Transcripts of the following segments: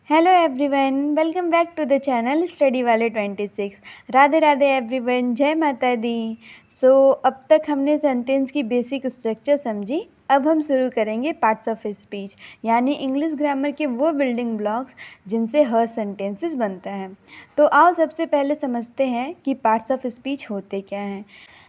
Hello everyone, welcome back to the channel study वाले 26। Radhe Radhe everyone, जय माता दी। अब तक हमने सेंटेंस की बेसिक स्ट्रक्चर समझी। अब हम शुरू करेंगे पार्ट्स ऑफ स्पीच, यानी इंग्लिश ग्रामर के वो बिल्डिंग ब्लॉक्स जिनसे हर सेंटेंसेस बनता है। तो आओ सबसे पहले समझते हैं कि पार्ट्स ऑफ स्पीच होते क्या हैं।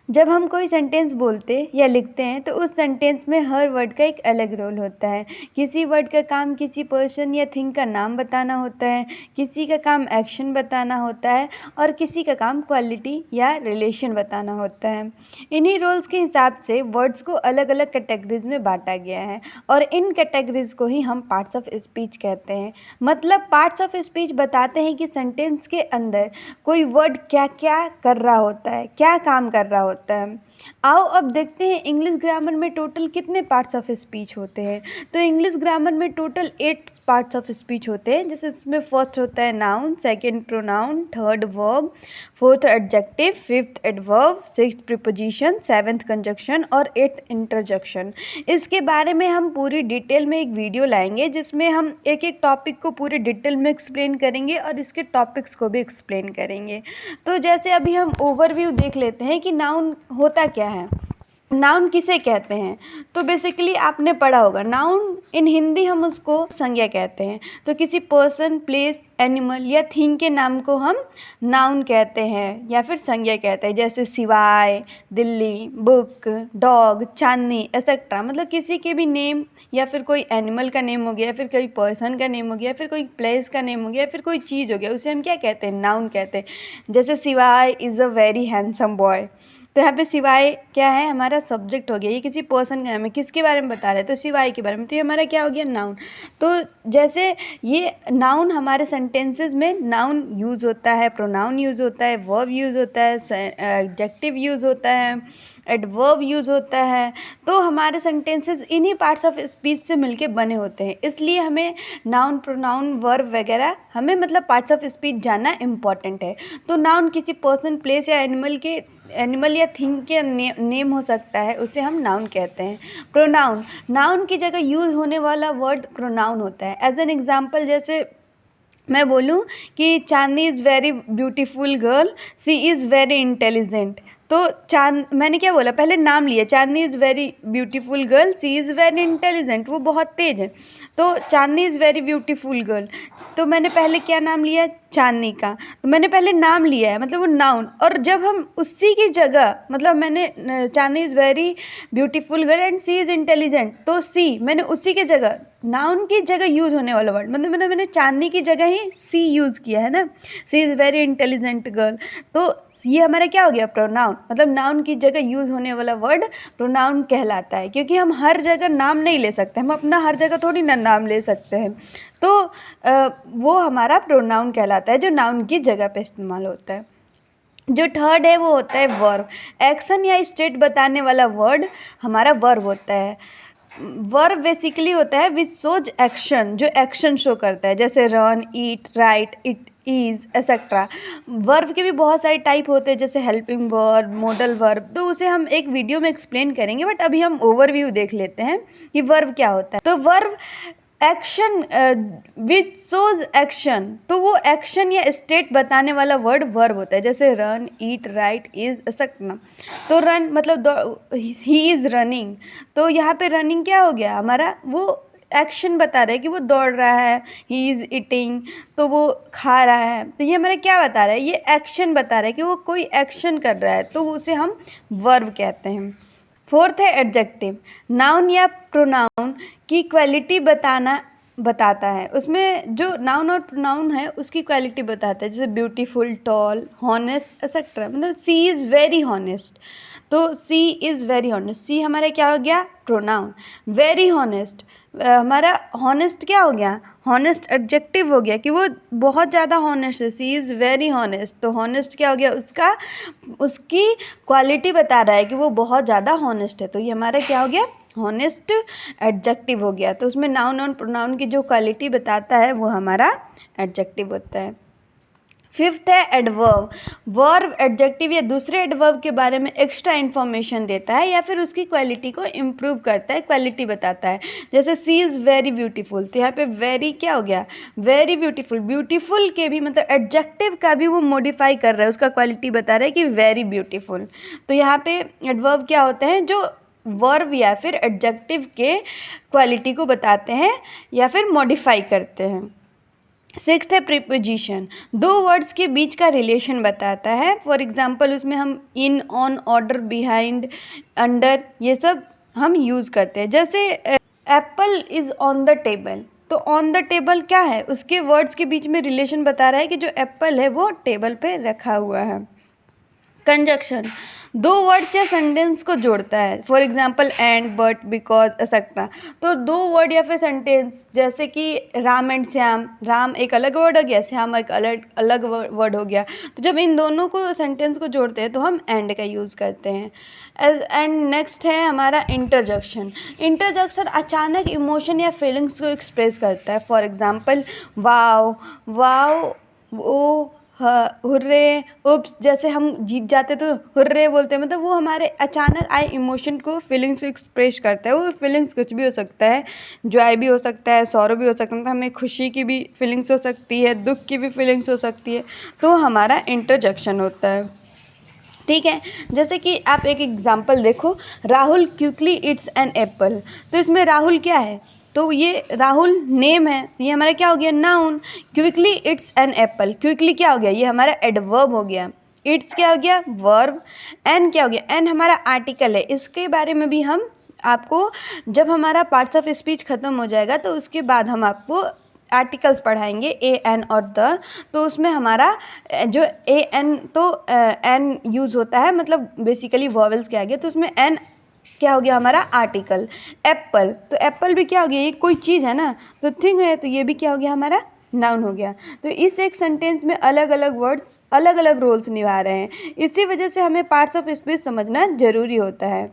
जब हम कोई सेंटेंस बोलते या लिखते हैं तो उस सेंटेंस में हर वर्ड का एक अलग रोल होता है। किसी वर्ड का काम किसी पर्सन या थिंग का नाम बताना होता है, किसी का काम एक्शन बताना होता है और किसी का काम क्वालिटी या रिलेशन बताना होता है। इन्हीं रोल्स के हिसाब से वर्ड्स को अलग अलग कैटेगरीज में बांटा गया है और इन कैटेगरीज को ही हम पार्ट्स ऑफ स्पीच कहते हैं। मतलब पार्ट्स ऑफ स्पीच बताते हैं कि सेंटेंस के अंदर कोई वर्ड क्या क्या कर रहा होता है, क्या काम कर रहा होता है। आओ अब देखते हैं इंग्लिश ग्रामर में टोटल कितने पार्ट्स ऑफ स्पीच होते हैं। तो इंग्लिश ग्रामर में टोटल 8 पार्ट्स ऑफ स्पीच होते हैं, जैसे इसमें फर्स्ट होता है noun, second pronoun, third verb, fourth adjective, fifth adverb, sixth preposition, seventh conjunction और एट्थ इंटरजेक्शन। इसके बारे में हम पूरी डिटेल में एक वीडियो लाएंगे जिसमें हम एक एक टॉपिक को पूरी डिटेल में एक्सप्लेन करेंगे और इसके टॉपिक्स को भी एक्सप्लेन करेंगे। तो जैसे अभी हम ओवरव्यू देख लेते हैं कि नाउन होता क्या है, नाउन किसे कहते हैं। तो बेसिकली आपने पढ़ा होगा, नाउन इन हिंदी हम उसको संज्ञा कहते हैं। तो किसी पर्सन, प्लेस, एनिमल या थिंग के नाम को हम नाउन कहते हैं या फिर संज्ञा कहते हैं। जैसे सिवाय, दिल्ली, बुक, डॉग, चांदनी एक्सेट्रा। मतलब किसी के भी नेम या फिर कोई एनिमल का नेम हो गया, फिर कोई पर्सन का नेम हो गया, फिर कोई प्लेस का नेम हो गया, फिर कोई चीज़ हो गया, उसे हम क्या कहते हैं, नाउन कहते हैं। जैसे सिवाय is a very handsome boy. तो यहाँ पे सिवाय क्या है, हमारा सब्जेक्ट हो गया। ये किसी पर्सन का नाम है, किसके बारे में बता रहे हैं, तो सिवाय के बारे में। तो ये हमारा क्या हो गया, नाउन। तो जैसे ये नाउन हमारे सेंटेंसेस में नाउन यूज़ होता है, प्रोनाउन यूज़ होता है, वर्ब यूज़ होता है, एडजेक्टिव यूज़ होता है, एडवर्ब यूज़ होता है। तो हमारे सेंटेंसेस इन्हीं पार्ट्स ऑफ स्पीच से मिलके बने होते हैं। इसलिए हमें नाउन, प्रोनाउन, वर्ब वगैरह हमें मतलब पार्ट्स ऑफ स्पीच जानना इम्पॉर्टेंट है। तो नाउन किसी पर्सन, प्लेस या एनिमल या थिंग के नेम हो सकता है, उसे हम नाउन कहते हैं। प्रोनाउन, नाउन की जगह यूज़ होने वाला वर्ड प्रोनाउन होता है। एज एन एग्जाम्पल, जैसे मैं बोलूँ कि Chandni is very beautiful girl, she is very intelligent. तो मैंने क्या बोला, पहले नाम लिया, Chandni is very beautiful girl, she is very intelligent. वो बहुत तेज है। तो Chandni is very beautiful girl, तो मैंने पहले क्या नाम लिया, चांदनी का। तो मैंने पहले नाम लिया है, मतलब वो नाउन। और जब हम उसी की जगह, मतलब मैंने Chandni is very beautiful girl and she is intelligent, तो सी मैंने उसी के जगह, नाउन की जगह यूज़ होने वाला वर्ड, मतलब मैंने चांदनी की जगह ही सी यूज़ किया है ना, सी इज़ वेरी इंटेलिजेंट गर्ल। तो ये हमारा क्या हो गया, प्रोनाउन। मतलब नाउन की जगह यूज़ होने वाला वर्ड प्रोनाउन कहलाता है, क्योंकि हम हर जगह नाम नहीं ले सकते, हम अपना हर जगह थोड़ी ना नाम ले सकते हैं। तो वो हमारा प्रोनाउन कहलाता है, जो नाउन की जगह पे इस्तेमाल होता है। जो थर्ड है वो होता है वर्ब। एक्शन या स्टेट बताने वाला वर्ड हमारा वर्ब होता है। वर्ब बेसिकली होता है विच शोज एक्शन, जो एक्शन शो करता है, जैसे run, eat, right, it is etcetera. Verb के भी बहुत सारे टाइप होते हैं, जैसे हेल्पिंग वर्ब, मॉडल वर्ब। तो उसे हम एक वीडियो में एक्सप्लेन करेंगे, बट अभी हम ओवरव्यू देख लेते हैं कि वर्ब क्या होता है। तो verb action which shows action, तो वो एक्शन या स्टेट बताने वाला वर्ड वर्ब होता है। जैसे run, eat, right, is etcetera. तो रन मतलब ही इज़ रनिंग, तो यहाँ पे रनिंग क्या हो गया हमारा, वो एक्शन बता रहा है कि वो दौड़ रहा है। ही इज़ ईटिंग, तो वो खा रहा है। तो ये हमारा क्या बता रहा है, ये एक्शन बता रहा है कि वो कोई एक्शन कर रहा है, तो उसे हम वर्ब कहते हैं। फोर्थ है एडजेक्टिव। नाउन या प्रोनाउन की क्वालिटी बताता है। उसमें जो नाउन और प्रोनाउन है उसकी क्वालिटी बताता है, जैसे ब्यूटीफुल, टॉल, हॉनेस्ट एक्सेट्रा। मतलब सी इज़ वेरी हॉनेस्ट, तो सी इज़ वेरी हॉनेस्ट, सी हमारा क्या हो गया, प्रोनाउन। वेरी हॉनेस्ट, हमारा हॉनेस्ट क्या हो गया, हॉनेस्ट एडजेक्टिव हो गया कि वो बहुत ज़्यादा हॉनेस्ट है। सी इज़ वेरी हॉनेस्ट, तो हॉनेस्ट क्या हो गया, उसकी क्वालिटी बता रहा है कि वो बहुत ज़्यादा हॉनेस्ट है। तो ये हमारा क्या हो गया, हॉनेस्ट एडजेक्टिव हो गया। तो उसमें नाउन और प्रोनाउन की जो क्वालिटी बताता है वो हमारा एडजेक्टिव होता है। फिफ्थ है एडवर्ब। वर्ब एडजेक्टिव या दूसरे एडवर्ब के बारे में एक्स्ट्रा इन्फॉर्मेशन देता है या फिर उसकी क्वालिटी को इम्प्रूव करता है, क्वालिटी बताता है। जैसे सी इज़ वेरी ब्यूटीफुल, तो यहाँ पे वेरी क्या हो गया, वेरी ब्यूटीफुल। ब्यूटीफुल के भी मतलब एडजेक्टिव का भी वो मॉडिफाई कर रहा है, उसका क्वालिटी बता रहा है कि वेरी ब्यूटीफुल। तो यहाँ पे एडवर्ब क्या होते हैं, जो वर्ब या फिर एडजेक्टिव के क्वालिटी को बताते हैं या फिर मॉडिफाई करते हैं। सिक्स्थ है प्रीपोजिशन। दो वर्ड्स के बीच का रिलेशन बताता है। फॉर एग्जाम्पल उसमें हम इन, ऑन, ऑर्डर, बिहाइंड, अंडर ये सब हम यूज़ करते हैं। जैसे Apple is on the table, तो ऑन द टेबल क्या है, उसके वर्ड्स के बीच में रिलेशन बता रहा है कि जो एप्पल है वो टेबल पे रखा हुआ है। कंजक्शन दो वर्ड्स या सेंटेंस को जोड़ता है। For example and, but, because, etcetera. तो दो वर्ड या फिर सेंटेंस जैसे कि राम एंड श्याम, राम एक अलग वर्ड हो गया, श्याम एक अलग वर्ड हो गया। तो जब इन दोनों को सेंटेंस को जोड़ते हैं तो हम एंड का यूज़ करते हैं। एंड नेक्स्ट है हमारा इंटरजेक्शन। इंटरजेक्शन अचानक इमोशन या फीलिंग्स को एक्सप्रेस करता है। For example wow, wow, oh, hurray, oops. जैसे हम जीत जाते तो हुर्रे बोलते हैं, मतलब वो हमारे अचानक आए इमोशन को, फीलिंग्स को एक्सप्रेस करता है। वो फीलिंग्स कुछ भी हो सकता है, जॉय भी हो सकता है, सौरो भी हो सकता है, मतलब हमें खुशी की भी फीलिंग्स हो सकती है, दुख की भी फीलिंग्स हो सकती है। तो हमारा इंटरजेक्शन होता है, ठीक है। जैसे कि आप एक एग्जाम्पल देखो, Rahul quickly it's an apple. तो इसमें राहुल क्या है, तो ये राहुल नेम है, ये हमारा क्या हो गया, noun. Quickly it's an apple, quickly क्या हो गया, ये हमारा एडवर्ब हो गया। इट्स क्या हो गया, वर्ब। एन क्या हो गया, एन हमारा आर्टिकल है। इसके बारे में भी हम आपको, जब हमारा पार्ट्स ऑफ स्पीच ख़त्म हो जाएगा तो उसके बाद हम आपको आर्टिकल्स पढ़ाएंगे, ए, एन और द। तो उसमें हमारा जो ए, एन, तो एन यूज़ होता है, मतलब बेसिकली वॉवेल्स के आगे, तो उसमें एन क्या हो गया हमारा आर्टिकल। एप्पल, तो एप्पल भी क्या हो गया, ये कोई चीज़ है ना, तो थिंग है, तो ये भी क्या हो गया हमारा नाउन हो गया। तो इस एक सेंटेंस में अलग अलग वर्ड्स अलग अलग रोल्स निभा रहे हैं। इसी वजह से हमें पार्ट्स ऑफ स्पीच समझना ज़रूरी होता है।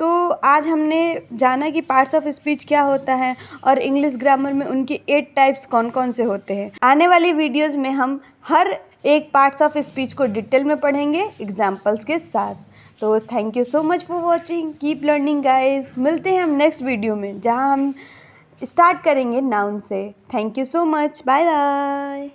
तो आज हमने जाना कि पार्ट्स ऑफ स्पीच क्या होता है और इंग्लिश ग्रामर में उनके 8 टाइप्स कौन कौन से होते हैं। आने वाली वीडियोज़ में हम हर एक पार्ट्स ऑफ स्पीच को डिटेल में पढ़ेंगे एग्जाम्पल्स के साथ। तो thank you so much for watching, keep learning guys. मिलते हैं हम नेक्स्ट वीडियो में जहां हम स्टार्ट करेंगे नाउन से। Thank you so much, bye bye.